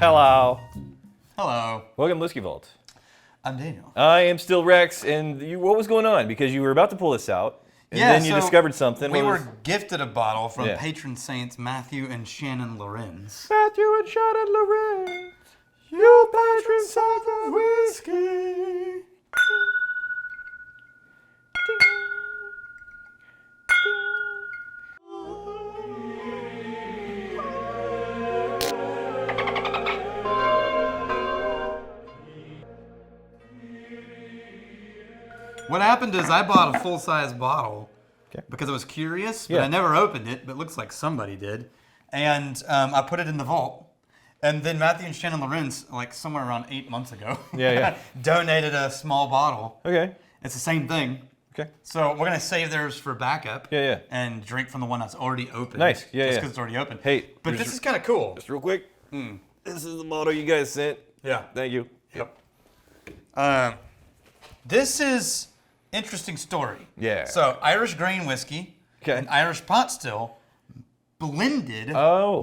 Hello. Hello. Welcome to Whiskey Vault. I'm Daniel. I am still Rex, and what was going on? Because you were about to pull this out, and then you discovered something. We were gifted a bottle from patron saints Matthew and Shannon Lorenz. Matthew and Shannon Lorenz, you patron saints of whiskey. What happened is I bought a full-size bottle because I was curious, but I never opened it, but it looks like somebody did. And I put it in the vault. And then Matthew and Shannon Lorenz, like somewhere around 8 months ago, donated a small bottle. Okay. It's the same thing. Okay. So we're going to save theirs for backup. Yeah. And drink from the one that's already open. Nice. Yeah, Just because it's already open. Hey. But this is kind of cool. Just real quick. This is the bottle you guys sent. Yeah. Thank you. Yep. This is interesting story. Yeah. So Irish grain whiskey and Irish pot still blended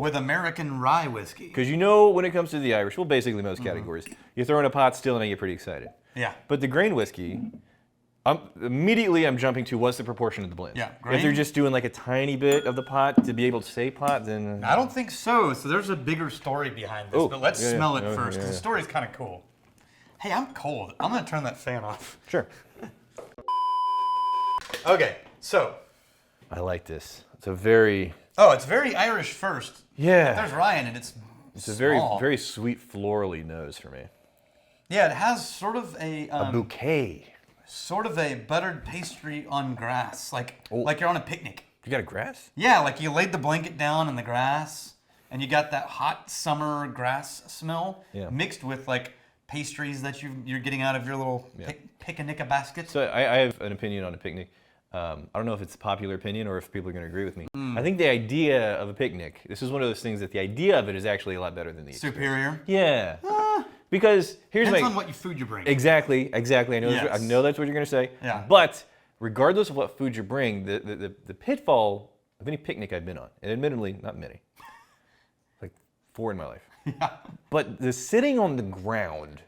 with American rye whiskey. Because you know when it comes to the Irish, well basically most categories, you throw in a pot still and I get pretty excited. Yeah. But the grain whiskey, immediately I'm jumping to what's the proportion of the blend. Yeah. If they're just doing like a tiny bit of the pot to be able to say pot, then... I don't think so. So there's a bigger story behind this, but let's smell it first because the story's kind of cool. Hey, I'm cold. I'm going to turn that fan off. Sure. Okay, so. I like this. It's a very... Oh, it's very Irish first. Yeah. There's rye in it. It's a very sweet florally nose for me. Yeah, it has sort of a bouquet. Sort of a buttered pastry on grass, like you're on a picnic. You got a grass? Yeah, like you laid the blanket down in the grass, and you got that hot summer grass smell mixed with like pastries that you're getting out of your little picnic basket. So I have an opinion on a picnic. I don't know if it's a popular opinion or if people are going to agree with me. I think the idea of a picnic, this is one of those things that the idea of it is actually a lot better than the Superior? Yeah. Because here's Depends on what food you bring. Exactly. I know that's what you're going to say. Yeah. But regardless of what food you bring, the pitfall of any picnic I've been on, and admittedly not many, like 4 in my life. Yeah. But the sitting on the ground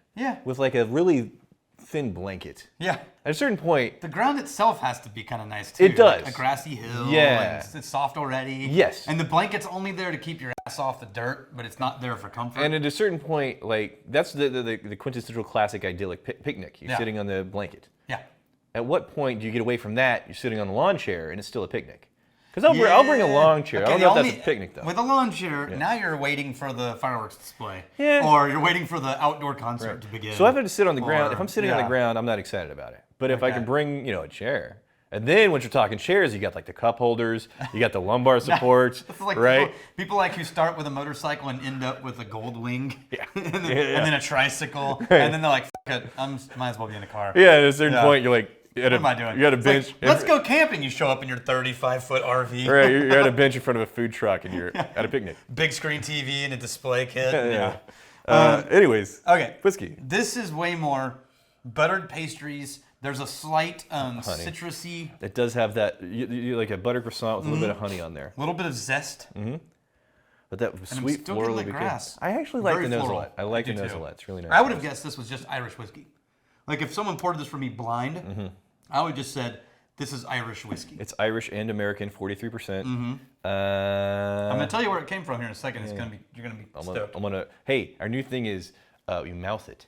with like a really thin blanket. Yeah. At a certain point... The ground itself has to be kind of nice too. It does. Like a grassy hill. Yeah. And it's soft already. Yes. And the blanket's only there to keep your ass off the dirt, but it's not there for comfort. And at a certain point, like, that's the quintessential classic idyllic picnic. You're sitting on the blanket. Yeah. At what point do you get away from that? You're sitting on the lawn chair and it's still a picnic. Because I'll bring a lawn chair. Okay, I don't know if that's a picnic, though. With a lawn chair, now you're waiting for the fireworks display. Yeah. Or you're waiting for the outdoor concert to begin. So if I have to sit on the ground, if I'm sitting on the ground, I'm not excited about it. But if I can bring, a chair, and then once you're talking chairs, you got like the cup holders, you got the lumbar supports, like right? People like who start with a motorcycle and end up with a gold wing, and then a tricycle, and then they're like, "F it, might as well be in a car." Yeah, at a certain point, you're like, what am I doing? You got a bench. Like, let's go camping. You show up in your 35-foot RV. Right, you're at a bench in front of a food truck, and you're at a picnic. Big screen TV and a display kit. Anyways, okay, whiskey. This is way more buttered pastries. There's a slight citrusy. It does have that, you like a butter croissant with a little bit of honey on there. A little bit of zest. But that sweet floral grass. I actually like the nose a lot. I like the nose a lot. It's really nice. I would have guessed this was just Irish whiskey. Like if someone poured this for me blind, I would just said, this is Irish whiskey. It's Irish and American, 43%. I'm gonna tell you where it came from here in a second. You're gonna be stoked. Hey, our new thing is you mouth it.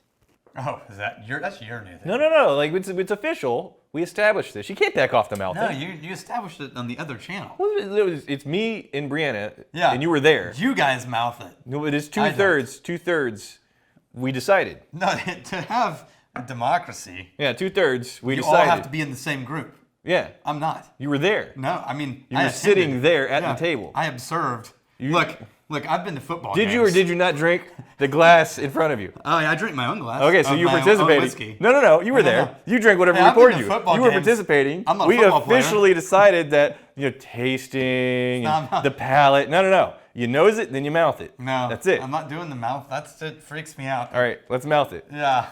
Oh, that's your new thing. No. Like it's official. We established this. You can't back off the mouth. No, you established it on the other channel. Well, it's me and Brianna. Yeah. And you were there. You guys mouth it. No, it is 2/3. 2/3. We decided. No, to have a democracy. Yeah, 2/3. We decided. You all have to be in the same group. Yeah. I'm not. You were there. No, I mean, you were sitting there at the table. I observed. Look, I've been to football games. Did you or did you not drink the glass in front of you? Oh, yeah, I drink my own glass. Okay, so you participated. No, you were there. No. You drank whatever we poured you. You were participating. I'm a we officially player. decided that tasting and the palate. No. You nose it, then you mouth it. No. That's it. I'm not doing the mouth. It freaks me out. All right, let's mouth it. Yeah.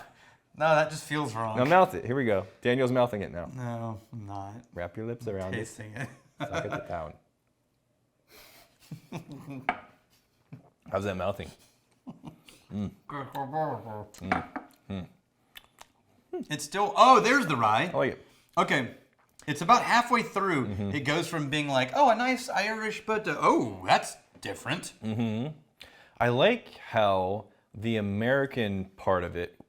No, that just feels wrong. Now mouth it. Here we go. Daniel's mouthing it now. No, I'm not. Wrap your lips around tasting it. Suck at the pound. How's that mouthing? It's still. Oh, there's the rye. I like it. Okay. It's about halfway through. It goes from being like, oh, a nice Irish, but oh, that's different. I like how the American part of it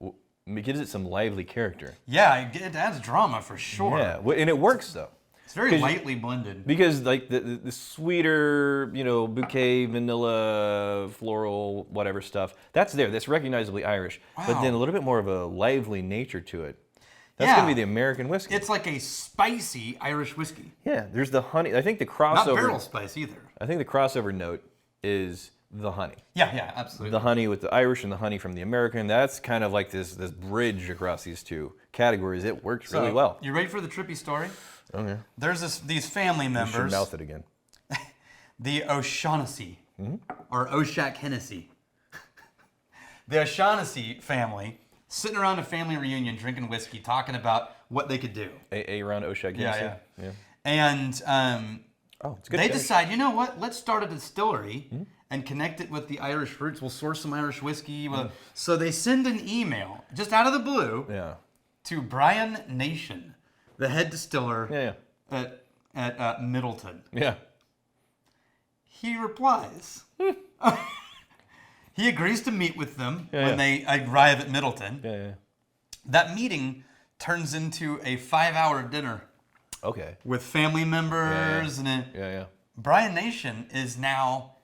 gives it some lively character. Yeah, it adds drama for sure. Yeah, and it works though. It's very lightly blended. Because like the sweeter, bouquet, vanilla, floral, whatever stuff, that's there. That's recognizably Irish. Wow. But then a little bit more of a lively nature to it. That's going to be the American whiskey. It's like a spicy Irish whiskey. Yeah, there's the honey. I think the crossover. Not barrel spice either. I think the crossover note is the honey. Yeah, absolutely. The honey with the Irish and the honey from the American. That's kind of like this bridge across these two categories. It works really well. You ready for the trippy story? Okay. There's these family members. You should mouth it again. The O'Shaughnessy, or O'Shack Hennessy. The O'Shaughnessy family sitting around a family reunion drinking whiskey, talking about what they could do. Around O'Shack Hennessy? Yeah. And it's good. They decide, you know what? Let's start a distillery and connect it with the Irish roots. We'll source some Irish whiskey. So they send an email, just out of the blue, to Brian Nation, the head distiller at Middleton. Yeah. He replies. He agrees to meet with them when they arrive at Middleton. Yeah. That meeting turns into a 5-hour dinner. Okay. With family members and Brian Nation is now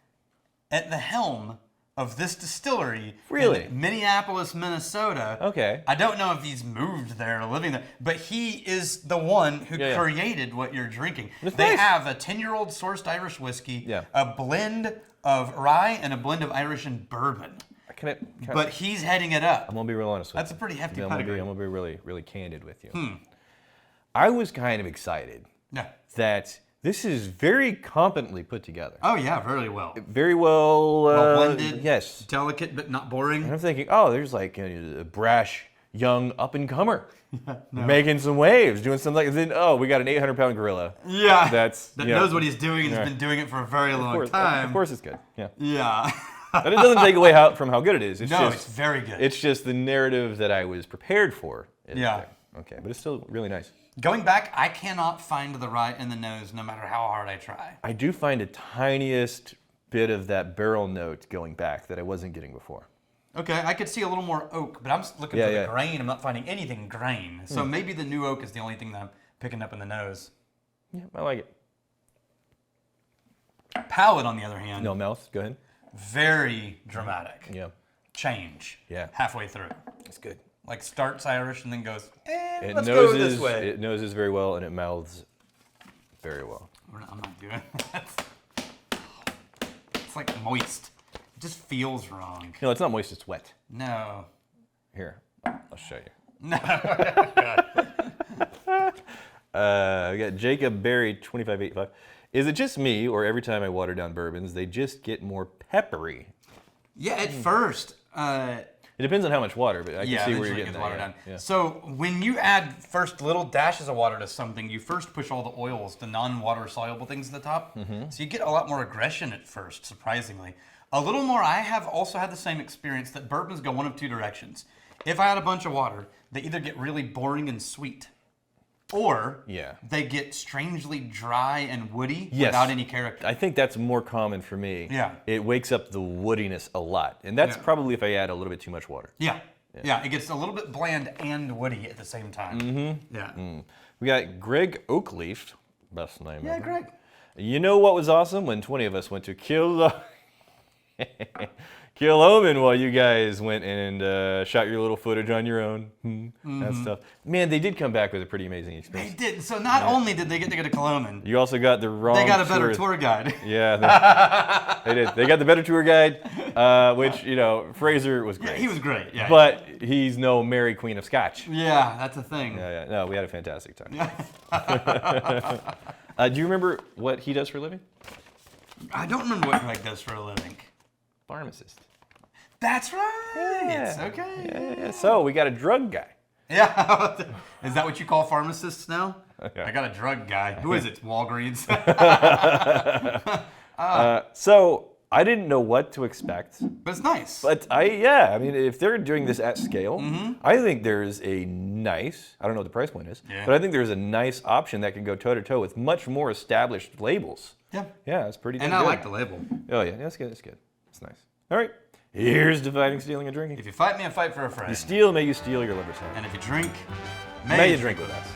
at the helm of this distillery in Minneapolis, Minnesota. Okay. I don't know if he's moved there or living there, but he is the one who created what you're drinking. They have a 10-year-old sourced Irish whiskey, a blend of rye and a blend of Irish and bourbon. But he's heading it up. I'm going to be real honest with you. That's a pretty hefty I'm pedigree. going to be really, really candid with you. I was kind of excited that this is very competently put together. Oh, yeah, very well. Very well blended. Yes. Delicate, but not boring. And I'm thinking, there's like a brash, young up-and-comer making some waves, doing something like then, we got an 800-pound gorilla. Yeah. That knows what he's doing and has been doing it for a very long time. Of course it's good. Yeah. Yeah. But it doesn't take away from how good it is. It's very good. It's just the narrative that I was prepared for. Yeah. Okay, but it's still really nice. Going back, I cannot find the rye in the nose no matter how hard I try. I do find a tiniest bit of that barrel note going back that I wasn't getting before. Okay, I could see a little more oak, but I'm looking for the grain. I'm not finding anything grain. So maybe the new oak is the only thing that I'm picking up in the nose. Yeah, I like it. Palate, on the other hand. No, mouth, go ahead. Very dramatic. Yeah. Change. Yeah. Halfway through. It's good. Like starts Irish and then goes, let's go this way. It noses very well and it mouths very well. I'm not doing that. It's like moist. It just feels wrong. No, it's not moist, it's wet. No. Here, I'll show you. No. We got Jacob Berry 2585. Is it just me, or every time I water down bourbons, they just get more peppery? Yeah, at first. It depends on how much water, but I can see where you're getting water that. down. Yeah. So when you add first little dashes of water to something, you first push all the oils, the non-water soluble things at the top. So you get a lot more aggression at first, surprisingly. A little more, I have also had the same experience that bourbons go one of two directions. If I add a bunch of water, they either get really boring and sweet, or they get strangely dry and woody without any character. I think that's more common for me. Yeah. It wakes up the woodiness a lot. And that's probably if I add a little bit too much water. Yeah, it gets a little bit bland and woody at the same time. Yeah. We got Greg Oakleaf, best name ever. Greg. You know what was awesome? When 20 of us went to Killoman while you guys went and shot your little footage on your own. That stuff. Man, they did come back with a pretty amazing experience. They did. So not only did they get to go to Killoman, you also got the wrong They got a better tour guide. Yeah, they did. They got the better tour guide, which, Fraser was great. Yeah, he was great. Yeah. But he's no Mary Queen of Scotch. Yeah, that's a thing. Yeah. No, we had a fantastic time. Do you remember what he does for a living? I don't remember what Greg does for a living. Pharmacist. That's right. Yeah. Okay. Yeah. So we got a drug guy. Yeah. Is that what you call pharmacists now? Okay. I got a drug guy. Who is it? Walgreens. So I didn't know what to expect. But it's nice. But I mean, if they're doing this at scale, I think there's a nice, I don't know what the price point is, but I think there's a nice option that can go toe-to-toe with much more established labels. Yeah. Yeah, it's pretty good. And I like the label. Oh, yeah, that's good, that's good. It's nice. All right, here's dividing, stealing, and drinking. If you fight me, I fight for a friend. You steal, may you steal your liver's head. And if you drink, May you drink with us.